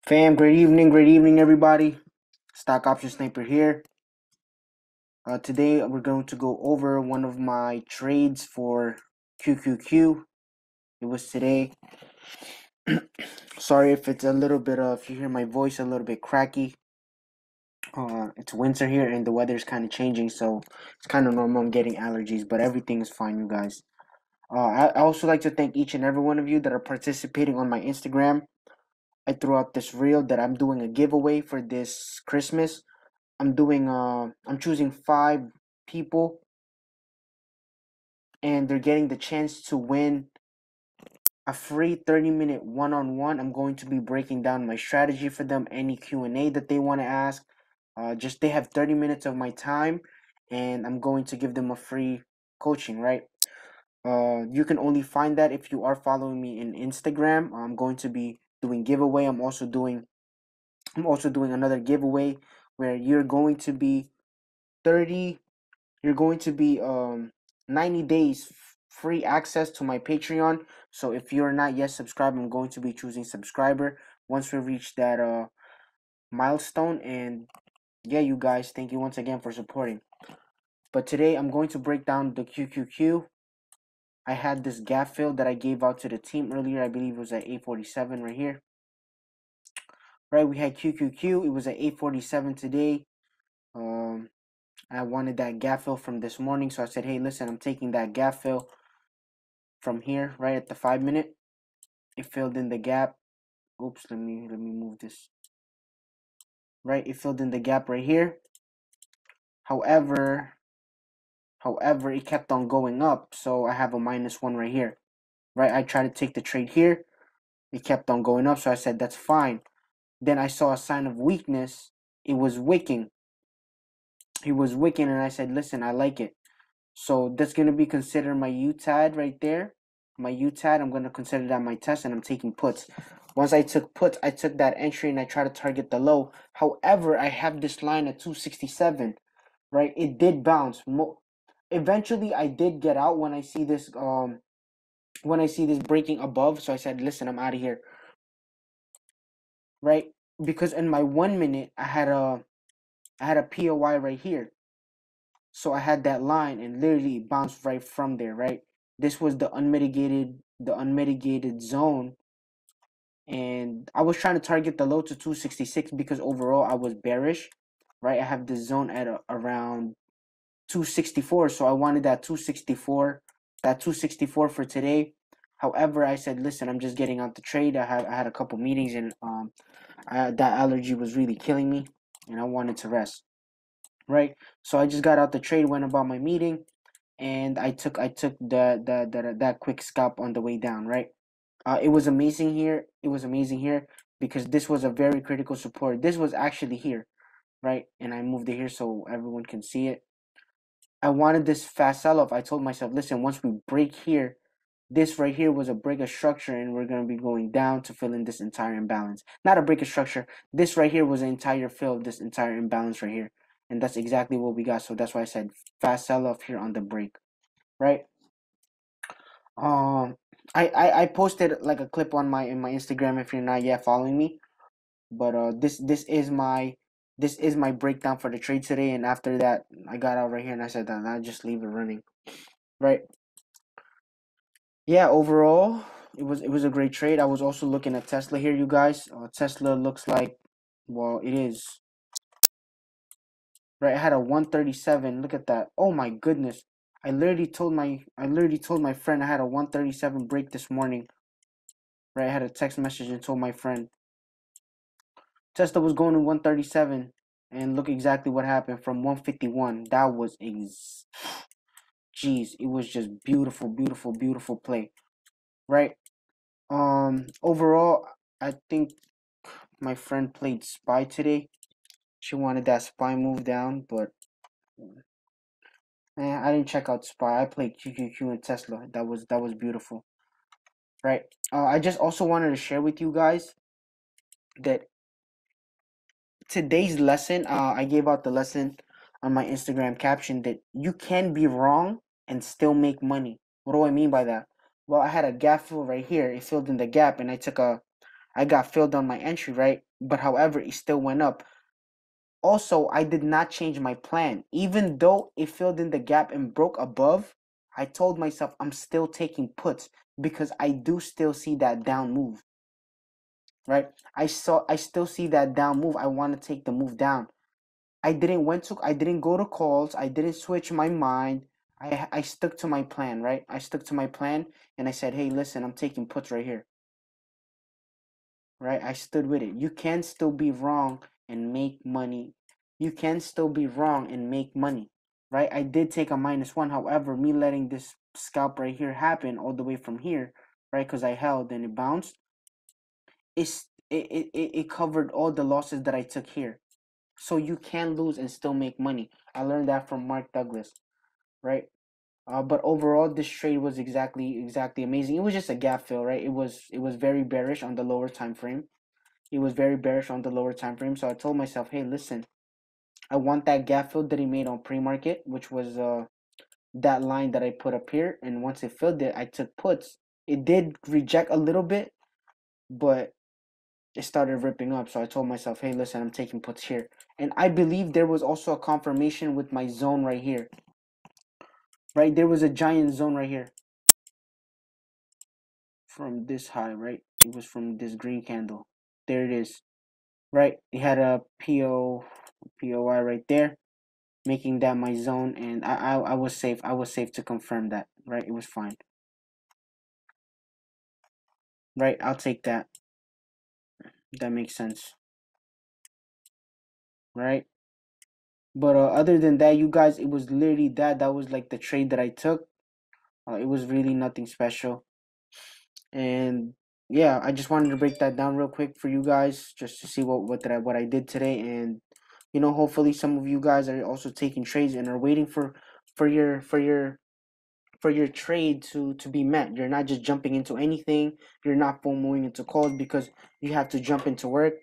Fam, great evening, everybody. Stock Option Sniper here. Today we're going to go over one of my trades for QQQ. It was today. Sorry if it's a little bit if you hear my voice a little bit cracky. It's winter here and the weather is kind of changing, so it's kind of normal. I'm getting allergies, but everything is fine, you guys. I also like to thank each and every one of you that are participating on my Instagram. I threw out this reel that I'm doing a giveaway for this Christmas. I'm choosing 5 people and they're getting the chance to win a free 30-minute one-on-one. I'm going to be breaking down my strategy for them, any Q&A that they want to ask. Just they have 30 minutes of my time and I'm going to give them a free coaching, right? You can only find that if you are following me in Instagram. I'm going to be doing giveaway. I'm also doing another giveaway where 30 you're going to be 90 days free access to my Patreon. So if you're not yet subscribed, I'm going to be choosing subscriber once we reach that milestone. And yeah, you guys, thank you once again for supporting. But today I'm going to break down the QQQ. I had this gap fill that I gave out to the team earlier. I believe it was at 847 right here. Right, we had QQQ. It was at 847 today. Um, I wanted that gap fill from this morning, so I said, hey, listen, I'm taking that gap fill from here, right at the 5 minute. It filled in the gap. Oops, let me move this. Right, it filled in the gap right here. However, it kept on going up, so I have a -1 right here. Right, I tried to take the trade here. It kept on going up, so I said that's fine. Then I saw a sign of weakness. It was wicking. He was wicking, and I said, listen, I like it. So that's going to be considered my UTAD right there. My UTAD, I'm going to consider that my test, and I'm taking puts. Once I took puts, I took that entry and I try to target the low. However, I have this line at 267, right? It did bounce. Eventually, I did get out when I see this breaking above. So I said, listen, I'm out of here, right? Because in my 1 minute, I had a POI right here. So I had that line and literally bounced right from there, right? This was the unmitigated zone. And I was trying to target the low to 266 because overall I was bearish, right? I have this zone at around 264. So I wanted that 264 for today. However, I said, listen, I'm just getting out the trade. I had a couple meetings and that allergy was really killing me and I wanted to rest, right? So I just got out the trade, went about my meeting, and I took that quick scalp on the way down, right? It was amazing here. It was amazing here because this was a very critical support. This was actually here, right? And I moved it here so everyone can see it. I wanted this fast sell-off. I told myself, listen, once we break here, this right here was a break of structure and we're going to be going down to fill in this entire imbalance. Not a break of structure. This right here was an entire fill of this entire imbalance right here. And that's exactly what we got. So that's why I said fast sell-off here on the break, right? Um, I posted like a clip on my Instagram if you're not yet following me. But this is my breakdown for the trade today. And after that, I got out right here and I said that I just leave it running, right? Yeah, overall, it was a great trade. I was also looking at Tesla here, you guys. Tesla looks like, well, it is right. I had a 137. Look at that. Oh my goodness. I literally told my friend I had a 137 break this morning. Right, I had a text message and told my friend Tesla was going to 137, and look exactly what happened from 151. That was jeez, it was just beautiful, beautiful, beautiful play, right? Overall, I think my friend played spy today. She wanted that spy move down, but I didn't check out spy. I played QQQ and Tesla. That was beautiful, right? I just also wanted to share with you guys that today's lesson, I gave out the lesson on my Instagram caption that you can be wrong and still make money. What do I mean by that? Well, I had a gap fill right here. It filled in the gap, and I got filled on my entry, right? But however, it still went up. Also, I did not change my plan. Even though it filled in the gap and broke above, I told myself I'm still taking puts because I do still see that down move, right? I still see that down move. I want to take the move down. I didn't go to calls. I didn't switch my mind. I stuck to my plan, right? I stuck to my plan and I said, "Hey, listen, I'm taking puts right here." Right? I stood with it. You can still be wrong and make money. You can still be wrong and make money. Right? I did take a -1. However, me letting this scalp right here happen all the way from here, right? Because I held and it bounced, it covered all the losses that I took here. So you can lose and still make money. I learned that from Mark Douglas, right? But overall, this trade was exactly amazing. It was just a gap fill, right? It was very bearish on the lower time frame. It was very bearish on the lower time frame. So I told myself, hey, listen, I want that gap fill that he made on pre-market, which was that line that I put up here. And once it filled it, I took puts. It did reject a little bit, but it started ripping up. So I told myself, hey, listen, I'm taking puts here. And I believe there was also a confirmation with my zone right here. Right? There was a giant zone right here from this high, right? It was from this green candle. There it is. Right? It had a POI right there, making that my zone, and I was safe. I was safe to confirm that, right? It was fine. Right? I'll take that. That makes sense. Right? But other than that, you guys, it was literally that was like the trade that I took. It was really nothing special. And yeah, I just wanted to break that down real quick for you guys, just to see what I did today. And hopefully some of you guys are also taking trades and are waiting for your for your for your trade to be met. You're not just jumping into anything. You're not FOMOing into calls because you have to jump into work,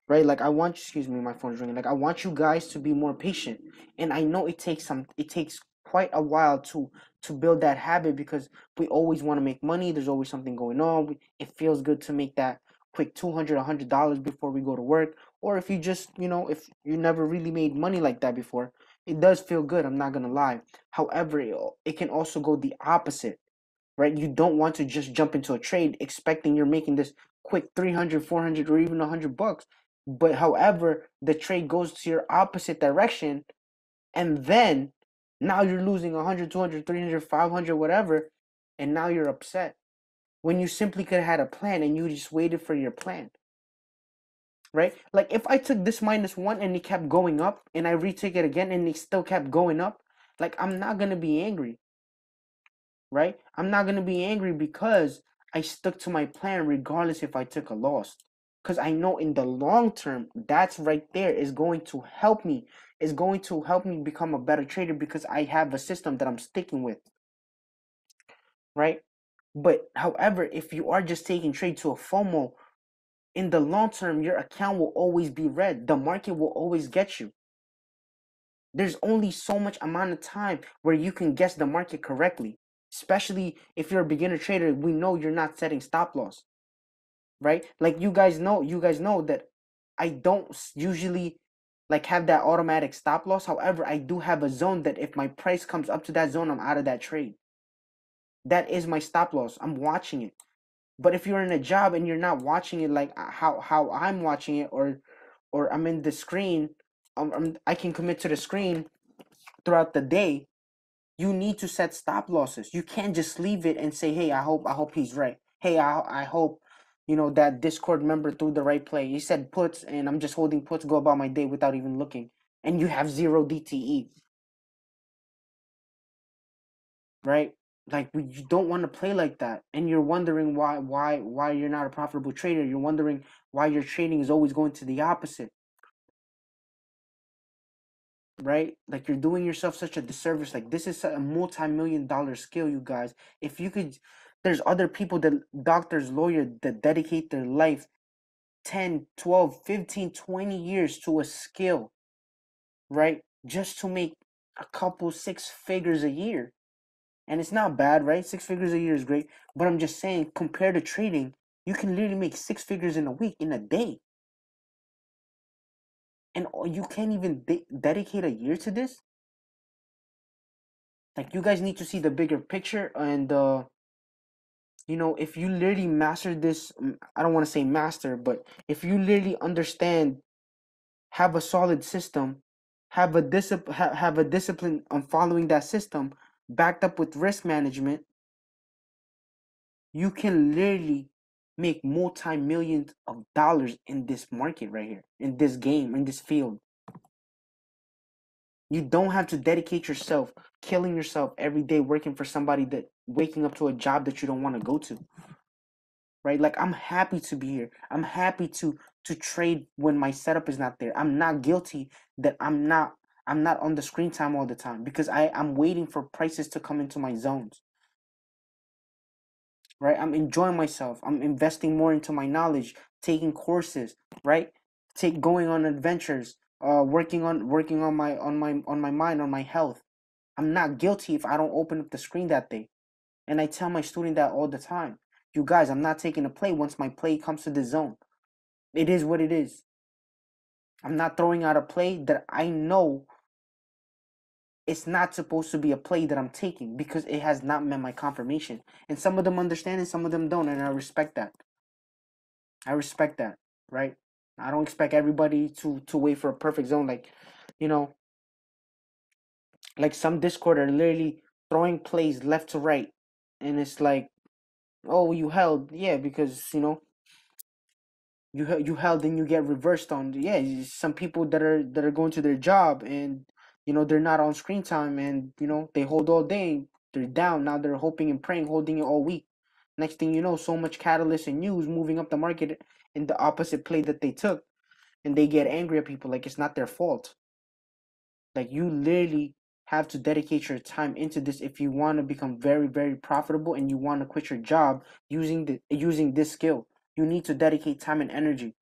right? Like I want, excuse me, my phone's ringing. Like I want you guys to be more patient, and I know it takes quite a while to build that habit because we always want to make money. There's always something going on. It feels good to make that quick $200 before we go to work, or if you just if you never really made money like that before, it does feel good. I'm not gonna lie. However, it can also go the opposite, right? You don't want to just jump into a trade expecting you're making this quick 300, 400, or even $100. But however, the trade goes to your opposite direction, and then now you're losing 100, 200, 300, 500, whatever, and now you're upset when you simply could have had a plan and you just waited for your plan, right? Like if I took this -1 and it kept going up and I retook it again and it still kept going up, like I'm not gonna be angry, right? I'm not gonna be angry because I stuck to my plan regardless if I took a loss. Because I know in the long term, that's right there is going to help me. Is going to help me become a better trader because I have a system that I'm sticking with, right? But however, if you are just taking trade to a FOMO, in the long term, your account will always be red. The market will always get you. There's only so much amount of time where you can guess the market correctly. Especially if you're a beginner trader, we know you're not setting stop loss, right? Like you guys know that I don't usually like have that automatic stop loss. However, I do have a zone that if my price comes up to that zone, I'm out of that trade. That is my stop loss. I'm watching it. But if you're in a job and you're not watching it like how I'm watching it, or I'm in the screen, I can commit to the screen throughout the day. You need to set stop losses. You can't just leave it and say, "Hey, I hope he's right. Hey, I hope that Discord member threw the right play. He said puts, and I'm just holding puts, go about my day without even looking." And you have zero DTE, right? Like you don't want to play like that, and you're wondering why you're not a profitable trader. You're wondering why your trading is always going to the opposite, right? Like you're doing yourself such a disservice. Like this is a multi-million-dollar skill, you guys. If you could, there's other people, that doctors, lawyers, that dedicate their life 10, 12, 15, 20 years to a skill, right? Just to make a couple six figures a year. And it's not bad, right? Six figures a year is great. But I'm just saying, compared to trading, You can literally make 6 figures in a week, in a day. And you can't even dedicate a year to this? Like, you guys need to see the bigger picture. And if you literally master this, I don't want to say master, but if you literally understand, have a solid system, have a discipline on following that system, backed up with risk management, you can literally make multi-millions of dollars in this market right here, in this game, in this field. You don't have to dedicate yourself, killing yourself every day, working for somebody, that waking up to a job that you don't want to go to. Right? Like, I'm happy to be here. I'm happy to trade when my setup is not there. I'm not guilty that I'm not on the screen time all the time, because I'm waiting for prices to come into my zones. Right? I'm enjoying myself. I'm investing more into my knowledge, taking courses, right? Going on adventures, working on my mind, on my health. I'm not guilty if I don't open up the screen that day. And I tell my student that all the time. You guys, I'm not taking a play once my play comes to the zone. It is what it is. I'm not throwing out a play that I know it's not supposed to be a play that I'm taking, because it has not met my confirmation. And some of them understand and some of them don't, and I respect that. I respect that, right? I don't expect everybody to wait for a perfect zone. Like, you know, like some Discord are literally throwing plays left to right, and it's like, oh, you held, yeah, because you held and you get reversed on. Yeah, some people that are going to their job, and they're not on screen time, and they hold all day. They're down now. They're hoping and praying, holding it all week. Next thing you know, so much catalyst and news moving up the market in the opposite play that they took, and they get angry at people like it's not their fault. Like, you literally have to dedicate your time into this if you want to become very, very profitable, and you want to quit your job using this skill. You need to dedicate time and energy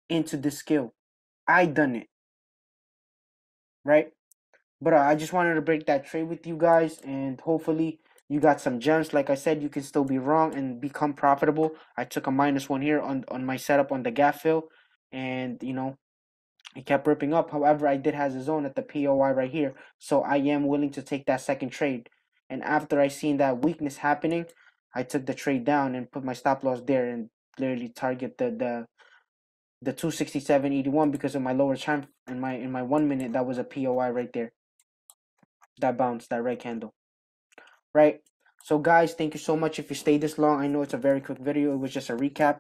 into this skill. I done it, right? But I just wanted to break that trade with you guys, and hopefully you got some gems. Like I said, you can still be wrong and become profitable. I took a -1 here on my setup on the gap fill, and it kept ripping up. However, I did have a zone at the POI right here, so I am willing to take that second trade. And after I seen that weakness happening, I took the trade down and put my stop loss there, and literally target the 267.81 because of my lower time in my 1 minute. That was a POI right there. That bounced, that red candle, right? So guys, thank you so much if you stayed this long. I know it's a very quick video. It was just a recap.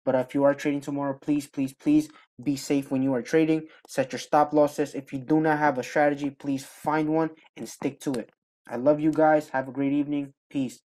But if you are trading tomorrow, please, please, please be safe when you are trading. Set your stop losses. If you do not have a strategy, please find one and stick to it. I love you guys. Have a great evening. Peace.